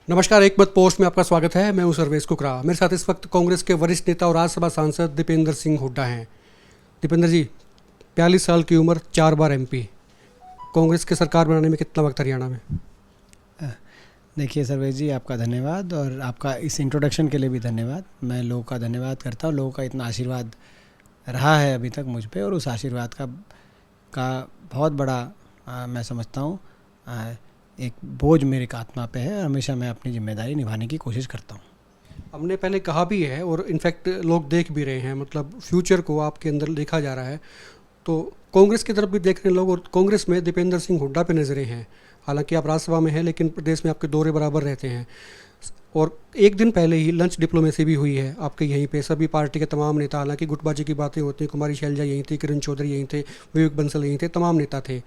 नमस्कार, एक मत पोस्ट में आपका स्वागत है। मैं हूं सर्वेश कुकरा। मेरे साथ इस वक्त कांग्रेस के वरिष्ठ नेता और राज्यसभा सांसद दीपेंद्र सिंह हुड्डा हैं। दीपेंद्र जी, 42 साल की उम्र, 4 बार एमपी, कांग्रेस की सरकार बनाने में कितना वक्त हरियाणा में? देखिए सर्वेश जी, आपका धन्यवाद और आपका इस इंट्रोडक्शन के लिए भी धन्यवाद। मैं लोगों का धन्यवाद करता हूँ। लोगों का इतना आशीर्वाद रहा है अभी तक मुझ पे, और उस आशीर्वाद का बहुत बड़ा मैं समझता हूँ एक बोझ मेरे आत्मा पे है। हमेशा मैं अपनी जिम्मेदारी निभाने की कोशिश करता हूँ। हमने पहले कहा भी है और इनफैक्ट लोग देख भी रहे हैं, मतलब फ्यूचर को आपके अंदर देखा जा रहा है। तो कांग्रेस की तरफ भी देख रहे हैं लोग, और कांग्रेस में दीपेंद्र सिंह हुड्डा पे नजरें हैं। हालांकि आप राज्यसभा में हैं, लेकिन प्रदेश में आपके दौरे बराबर रहते हैं। और एक दिन पहले ही लंच डिप्लोमेसी भी हुई है आपके यहीं पे। सभी पार्टी के तमाम नेता, हालांकि गुटबाजी की बातें होती हैं, कुमारी शैलजा यहीं थी, किरण चौधरी यहीं थे, विवेक बंसल यहीं थे, तमाम नेता थे।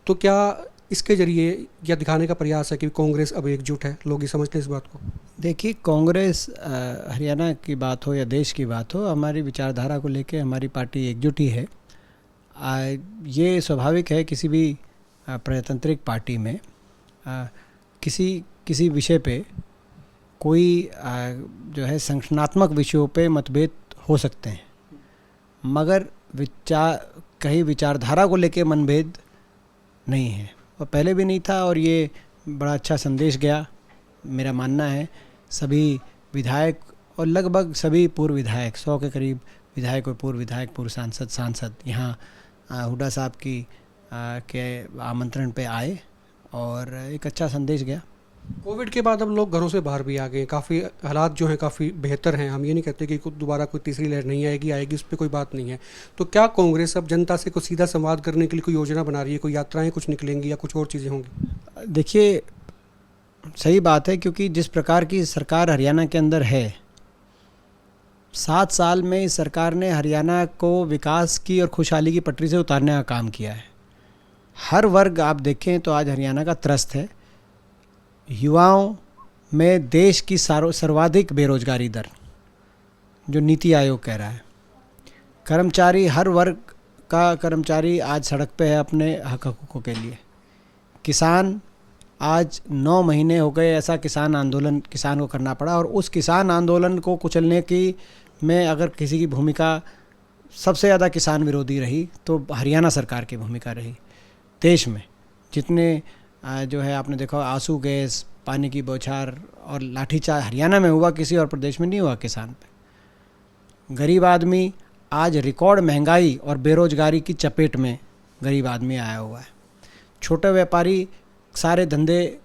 तो क्या इसके जरिए यह दिखाने का प्रयास है कि कांग्रेस अब एकजुट है? लोग ये समझते हैं इस बात को। देखिए, कांग्रेस हरियाणा की बात हो या देश की बात हो, हमारी विचारधारा को लेके हमारी पार्टी एकजुट ही है। ये स्वाभाविक है किसी भी प्रजातांत्रिक पार्टी में किसी विषय पे कोई जो है संगठनात्मक विषयों पे मतभेद हो सकते हैं, मगर कहीं विचारधारा को लेके मनभेद नहीं है, और पहले भी नहीं था। और ये बड़ा अच्छा संदेश गया, मेरा मानना है। सभी विधायक और लगभग सभी पूर्व विधायक, 100 के करीब विधायक और पूर्व विधायक, पूर्व सांसद यहाँ हुड्डा साहब के आमंत्रण पे आए और एक अच्छा संदेश गया। कोविड के बाद अब लोग घरों से बाहर भी आ गए। काफ़ी हालात जो हैं काफ़ी बेहतर हैं। हम ये नहीं कहते कि दोबारा कोई तीसरी लहर नहीं आएगी, उस पर कोई बात नहीं है। तो क्या कांग्रेस अब जनता से कुछ सीधा संवाद करने के लिए कोई योजना बना रही है? कोई यात्राएं कुछ निकलेंगी या कुछ और चीज़ें होंगी? देखिए, सही बात है, क्योंकि जिस प्रकार की सरकार हरियाणा के अंदर है, 7 साल में इस सरकार ने हरियाणा को विकास की और खुशहाली की पटरी से उतारने का काम किया है। हर वर्ग आप देखें तो आज हरियाणा का त्रस्त है। युवाओं में देश की सर्वाधिक बेरोजगारी दर, जो नीति आयोग कह रहा है। कर्मचारी, हर वर्ग का कर्मचारी आज सड़क पे है अपने हक हकूक़ों के लिए। किसान, आज 9 महीने हो गए ऐसा किसान आंदोलन किसान को करना पड़ा, और उस किसान आंदोलन को कुचलने की में अगर किसी की भूमिका सबसे ज़्यादा किसान विरोधी रही तो हरियाणा सरकार की भूमिका रही। देश में जितने जो है आपने देखा, आंसू गैस, पानी की बौछार और लाठीचार्ज हरियाणा में हुआ, किसी और प्रदेश में नहीं हुआ किसान पे। गरीब आदमी आज रिकॉर्ड महंगाई और बेरोजगारी की चपेट में गरीब आदमी आया हुआ है। छोटे व्यापारी, सारे धंधे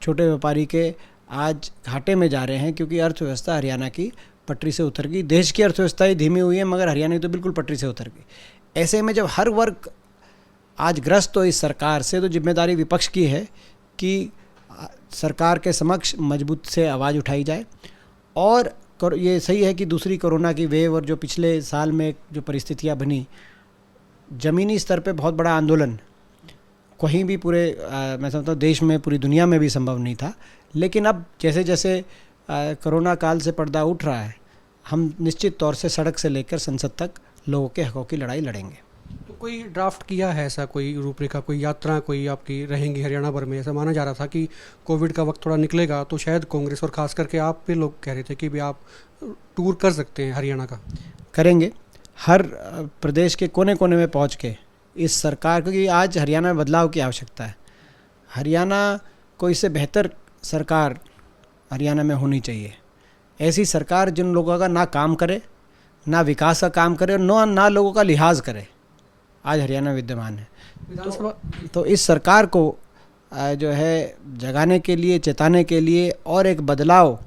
छोटे व्यापारी के आज घाटे में जा रहे हैं, क्योंकि अर्थव्यवस्था हरियाणा की पटरी से उतर गई। देश की अर्थव्यवस्था ही धीमी हुई है, मगर हरियाणा की तो बिल्कुल पटरी से उतर गई। ऐसे में जब हर वर्ग आज ग्रस्त हो इस सरकार से, तो जिम्मेदारी विपक्ष की है कि सरकार के समक्ष मजबूत से आवाज़ उठाई जाए। और ये सही है कि दूसरी कोरोना की वेव और जो पिछले साल में जो परिस्थितियां बनी, ज़मीनी स्तर पे बहुत बड़ा आंदोलन कहीं भी पूरे मैं समझता हूँ देश में, पूरी दुनिया में भी संभव नहीं था। लेकिन अब जैसे जैसे कोरोना काल से पर्दा उठ रहा है, हम निश्चित तौर से सड़क से लेकर संसद तक लोगों के हकों की लड़ाई लड़ेंगे। तो कोई ड्राफ्ट किया है ऐसा, कोई रूपरेखा, कोई यात्रा कोई आपकी रहेंगी हरियाणा भर में? ऐसा माना जा रहा था कि कोविड का वक्त थोड़ा निकलेगा तो शायद कांग्रेस, और ख़ास करके आप पे लोग कह रहे थे कि भी आप टूर कर सकते हैं हरियाणा का। करेंगे, हर प्रदेश के कोने कोने में पहुंच के इस सरकार, क्योंकि आज हरियाणा में बदलाव की आवश्यकता है। हरियाणा को इससे बेहतर सरकार हरियाणा में होनी चाहिए। ऐसी सरकार जिन लोगों का ना काम करे, ना विकास का काम करे, और ना लोगों का लिहाज करे, आज हरियाणा विद्यमान है। तो इस सरकार को जो है जगाने के लिए, चेताने के लिए, और एक बदलाव,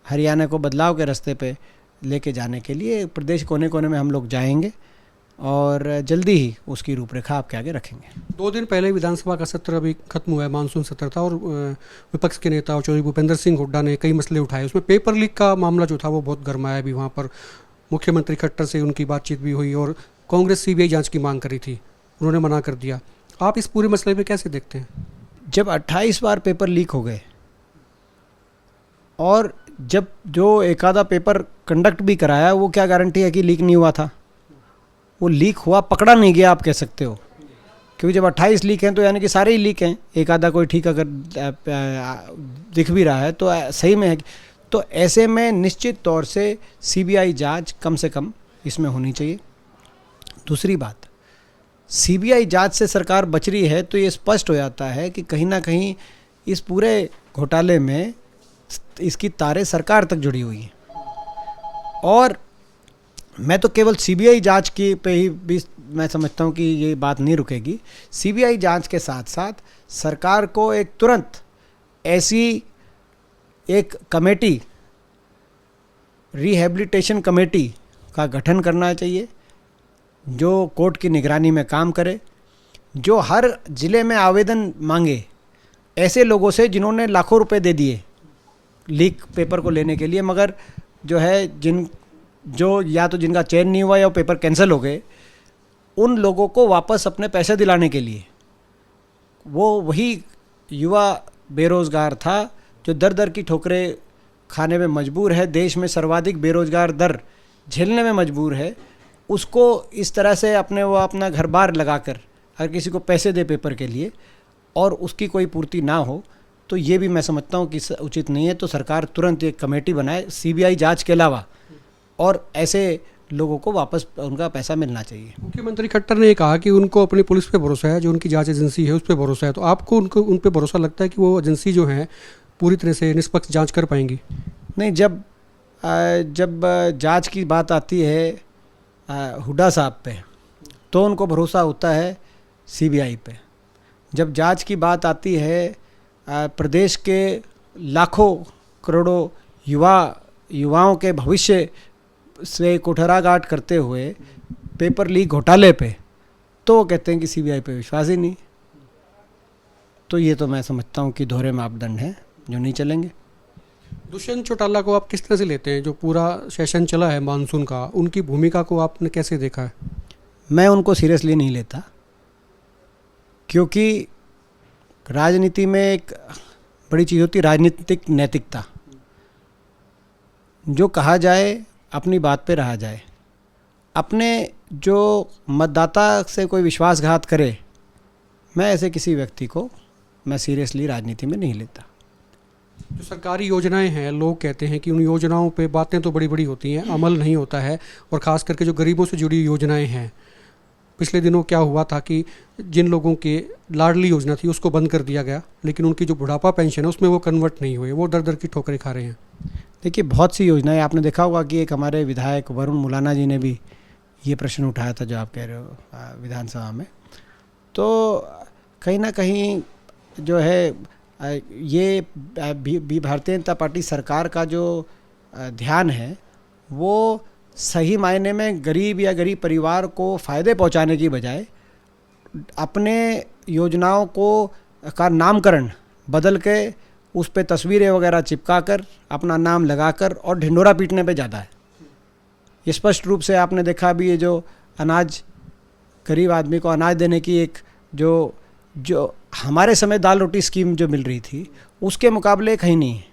हरियाणा को बदलाव के रास्ते पे लेके जाने के लिए प्रदेश कोने कोने में हम लोग जाएंगे, और जल्दी ही उसकी रूपरेखा आपके आगे रखेंगे। 2 दिन पहले विधानसभा का सत्र अभी खत्म हुआ है, मानसून सत्र था, और विपक्ष के नेता चौधरी भूपेंद्र सिंह हुड्डा ने कई मसले उठाए। उसमें पेपर लीक का मामला जो था वो बहुत गर्माया भी। वहाँ पर मुख्यमंत्री खट्टर से उनकी बातचीत भी हुई, और कांग्रेस सीबीआई जांच की मांग करी थी, उन्होंने मना कर दिया। आप इस पूरे मसले पे कैसे देखते हैं? जब 28 बार पेपर लीक हो गए, और जब जो एक आधा पेपर कंडक्ट भी कराया, वो क्या गारंटी है कि लीक नहीं हुआ था? वो लीक हुआ, पकड़ा नहीं गया, आप कह सकते हो। क्योंकि जब 28 लीक हैं तो यानी कि सारे ही लीक हैं, एक आधा कोई ठीक अगर दिख भी रहा है तो सही में है। तो ऐसे में निश्चित तौर से सीबीआई जांच कम से कम इसमें होनी चाहिए। दूसरी बात, सीबीआई जांच से सरकार बच रही है तो ये स्पष्ट हो जाता है कि कहीं ना कहीं इस पूरे घोटाले में इसकी तारें सरकार तक जुड़ी हुई हैं। और मैं तो केवल सीबीआई जांच की पे ही भी मैं समझता हूँ कि ये बात नहीं रुकेगी। सीबीआई जांच के साथ साथ सरकार को एक तुरंत ऐसी एक कमेटी, रिहैबिलिटेशन कमेटी का गठन करना चाहिए जो कोर्ट की निगरानी में काम करे, जो हर ज़िले में आवेदन मांगे ऐसे लोगों से जिन्होंने लाखों रुपए दे दिए लीक पेपर को लेने के लिए, मगर जो है जो या तो जिनका चयन नहीं हुआ या पेपर कैंसिल हो गए, उन लोगों को वापस अपने पैसे दिलाने के लिए। वो वही युवा बेरोज़गार था जो दर दर की ठोकरें खाने में मजबूर है, देश में सर्वाधिक बेरोज़गार दर झेलने में मजबूर है, उसको इस तरह से वो अपना घर बार लगाकर अगर किसी को पैसे दे पेपर के लिए और उसकी कोई पूर्ति ना हो, तो ये भी मैं समझता हूँ कि उचित नहीं है। तो सरकार तुरंत एक कमेटी बनाए सीबीआई जांच के अलावा, और ऐसे लोगों को वापस उनका पैसा मिलना चाहिए। मुख्यमंत्री खट्टर ने कहा कि उनको अपनी पुलिस पे भरोसा है, जो उनकी जांच एजेंसी है उस पर भरोसा है। तो आपको उन पे भरोसा लगता है कि वो एजेंसी जो है पूरी तरह से निष्पक्ष जांच कर पाएंगी? नहीं, जब जांच की बात आती है हुड्डा साहब पे तो उनको भरोसा होता है सीबीआई पे। जब जांच की बात आती है प्रदेश के लाखों करोड़ों युवाओं के भविष्य से कुठाराघात करते हुए पेपर लीक घोटाले पे, तो वो कहते हैं कि सीबीआई पे विश्वास ही नहीं। तो ये तो मैं समझता हूँ कि दोहरे मापदंड हैं जो नहीं चलेंगे। दुष्यंत चौटाला को आप किस तरह से लेते हैं? जो पूरा सेशन चला है मानसून का, उनकी भूमिका को आपने कैसे देखा है? मैं उनको सीरियसली नहीं लेता, क्योंकि राजनीति में एक बड़ी चीज़ होती है राजनीतिक नैतिकता। जो कहा जाए अपनी बात पे रहा जाए। अपने जो मतदाता से कोई विश्वासघात करे, मैं ऐसे किसी व्यक्ति को मैं सीरियसली राजनीति में नहीं लेता। जो सरकारी योजनाएं हैं, लोग कहते हैं कि उन योजनाओं पे बातें तो बड़ी बड़ी होती हैं, अमल नहीं होता है। और ख़ास करके जो गरीबों से जुड़ी योजनाएं हैं, पिछले दिनों क्या हुआ था कि जिन लोगों के लाडली योजना थी उसको बंद कर दिया गया, लेकिन उनकी जो बुढ़ापा पेंशन है उसमें वो कन्वर्ट नहीं हुए, वो दर दर की ठोकरें खा रहे हैं। देखिए, बहुत सी योजनाएं आपने देखा होगा कि एक हमारे विधायक वरुण मुलाना जी ने भी ये प्रश्न उठाया था जो आप कह रहे हो विधानसभा में। तो कहीं ना कहीं जो है ये भारतीय जनता पार्टी सरकार का जो ध्यान है वो सही मायने में गरीब या गरीब परिवार को फ़ायदे पहुंचाने की बजाय अपने योजनाओं का नामकरण बदल के उस पे तस्वीरें वगैरह चिपका कर अपना नाम लगाकर और ढिंढोरा पीटने पे ज़्यादा है। ये स्पष्ट रूप से आपने देखा भी, ये जो अनाज गरीब आदमी को अनाज देने की एक जो हमारे समय दाल रोटी स्कीम जो मिल रही थी उसके मुकाबले कहीं नहीं है।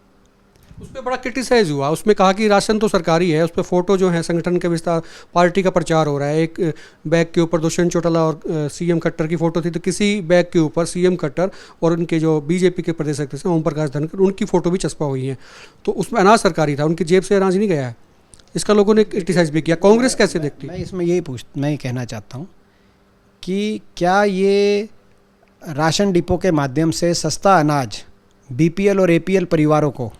उस पर बड़ा क्रिटिसाइज हुआ, उसमें कहा कि राशन तो सरकारी है, उस पर फ़ोटो जो है संगठन के विस्तार पार्टी का प्रचार हो रहा है। एक बैग के ऊपर दुष्यंत चौटाला और सीएम खट्टर की फ़ोटो थी, तो किसी बैग के ऊपर सीएम खट्टर और उनके जो बीजेपी के प्रदेश अध्यक्ष हैं ओम प्रकाश धनखड़, उनकी फ़ोटो भी चस्पा हुई है। तो उसमें अनाज सरकारी था, उनकी जेब से अनाज नहीं गया है। इसका लोगों ने क्रिटिसाइज भी किया। कांग्रेस कैसे देखती? मैं इसमें मैं ये कहना चाहता हूँ कि क्या ये राशन डिपो के माध्यम से सस्ता अनाज बीपीएल और एपीएल परिवारों को,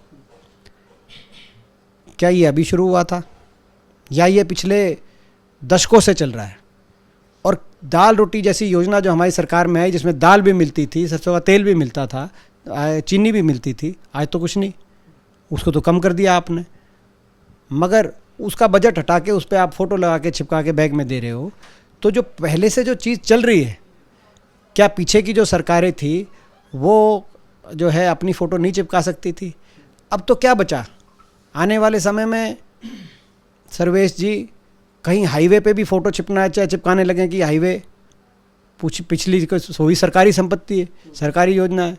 क्या ये अभी शुरू हुआ था या ये पिछले दशकों से चल रहा है? और दाल रोटी जैसी योजना जो हमारी सरकार में है, जिसमें दाल भी मिलती थी, सरसों का तेल भी मिलता था, चीनी भी मिलती थी, आज तो कुछ नहीं, उसको तो कम कर दिया आपने। मगर उसका बजट हटा के उस पर आप फ़ोटो लगा के चिपका के बैग में दे रहे हो। तो जो पहले से जो चीज़ चल रही है, क्या पीछे की जो सरकारें थी वो जो है अपनी फ़ोटो नहीं चिपका सकती थी? अब तो क्या बचा? आने वाले समय में सर्वेश जी कहीं हाईवे पे भी फ़ोटो चिपकाने लगे कि हाईवे पिछली वही सरकारी संपत्ति है, सरकारी योजना है।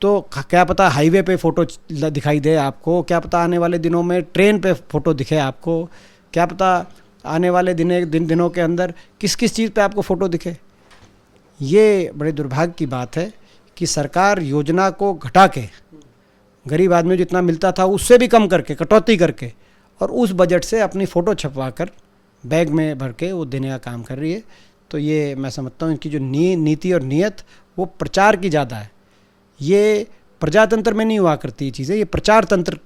तो क्या पता हाईवे पे फ़ोटो दिखाई दे आपको, क्या पता आने वाले दिनों में ट्रेन पे फ़ोटो दिखे आपको, क्या पता आने वाले दिनों के अंदर किस किस चीज़ पे आपको फ़ोटो दिखे। ये बड़े दुर्भाग्य की बात है कि सरकार योजना को घटा के, गरीब आदमी को जितना मिलता था उससे भी कम करके, कटौती करके, और उस बजट से अपनी फ़ोटो छपवा कर बैग में भर के वो देने का काम कर रही है। तो ये मैं समझता हूँ इनकी जो नीति और नीयत वो प्रचार की ज़्यादा है। ये प्रजातंत्र में नहीं हुआ करती चीज़ें, ये प्रचार तंत्र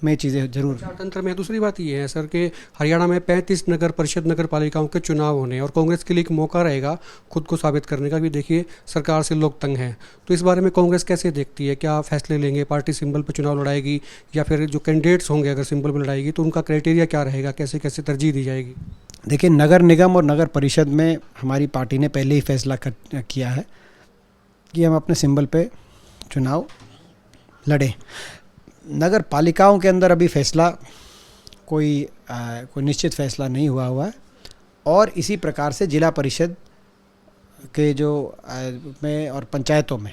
में चीज़ें जरूर। प्रचार तंत्र में दूसरी बात ये है सर कि हरियाणा में 35 नगर परिषद नगर पालिकाओं के चुनाव होने और कांग्रेस के लिए एक मौका रहेगा खुद को साबित करने का भी। देखिए सरकार से लोग तंग हैं, तो इस बारे में कांग्रेस कैसे देखती है? क्या फैसले लेंगे? पार्टी सिंबल पर चुनाव लड़ाएगी या फिर जो कैंडिडेट्स होंगे अगर सिंबल पर लड़ाएगी तो उनका क्राइटेरिया क्या रहेगा? कैसे कैसे तरजीह दी जाएगी? देखिए, नगर निगम और नगर परिषद में हमारी पार्टी ने पहले ही फैसला किया है कि हम अपने सिंबल पे चुनाव लड़ें। नगर पालिकाओं के अंदर अभी फैसला कोई निश्चित फैसला नहीं हुआ है, और इसी प्रकार से जिला परिषद के जो में और पंचायतों में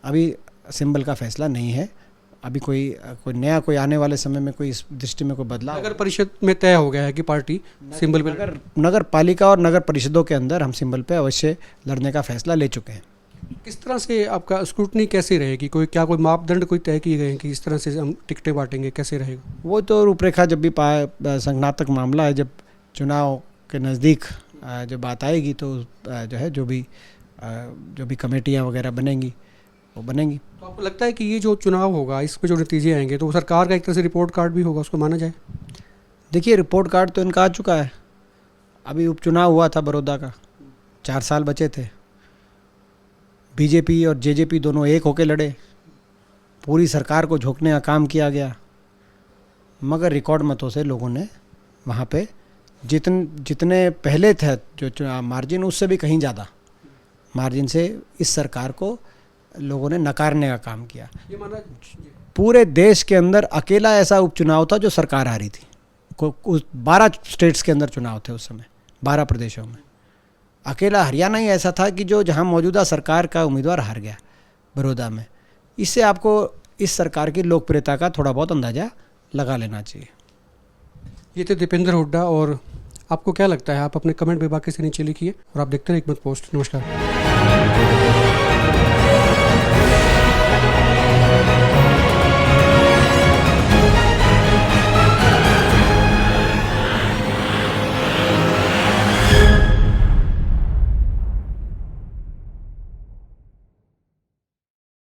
अभी सिंबल का फैसला नहीं है। अभी कोई नया कोई आने वाले समय में कोई इस दृष्टि में कोई बदलाव। नगर परिषद में तय हो गया है कि पार्टी सिंबल पर, नगर पालिका और नगर परिषदों के अंदर हम सिंबल पे अवश्य लड़ने का फैसला ले चुके हैं। किस तरह से आपका स्क्रूटनी कैसी रहेगी? कोई मापदंड कोई तय किए गए हैं कि इस तरह से हम टिकटें बांटेंगे, कैसे रहेगा? वो तो रूपरेखा जब भी संज्ञानात्मक मामला है, जब चुनाव के नज़दीक जब बात आएगी तो जो है जो भी कमेटियाँ वगैरह बनेंगी वो बनेंगी। तो आपको लगता है कि ये जो चुनाव होगा इस पर जो नतीजे आएंगे तो वो सरकार का एक तरह से रिपोर्ट कार्ड भी होगा, उसको माना जाए? देखिए, रिपोर्ट कार्ड तो इनका आ चुका है। अभी उपचुनाव हुआ था बड़ौदा का, 4 साल बचे थे। बीजेपी और जेजेपी दोनों एक होकर लड़े, पूरी सरकार को झोंकने का काम किया गया, मगर रिकॉर्ड मतों से लोगों ने वहाँ पे जितने पहले थे जो मार्जिन, उससे भी कहीं ज़्यादा मार्जिन से इस सरकार को लोगों ने नकारने का काम किया। ये माना पूरे देश के अंदर अकेला ऐसा उपचुनाव था जो सरकार हारी थी। 12 स्टेट्स के अंदर चुनाव थे उस समय, 12 प्रदेशों में। अकेला हरियाणा ही ऐसा था कि जो जहां मौजूदा सरकार का उम्मीदवार हार गया बड़ौदा में। इससे आपको इस सरकार की लोकप्रियता का थोड़ा बहुत अंदाज़ा लगा लेना चाहिए। ये थे दीपेंद्र हुड्डा। और आपको क्या लगता है? आप अपने कमेंट में बाकी से नीचे लिखिए और आप देखते रहिए एकमत पोस्ट। नमस्कार।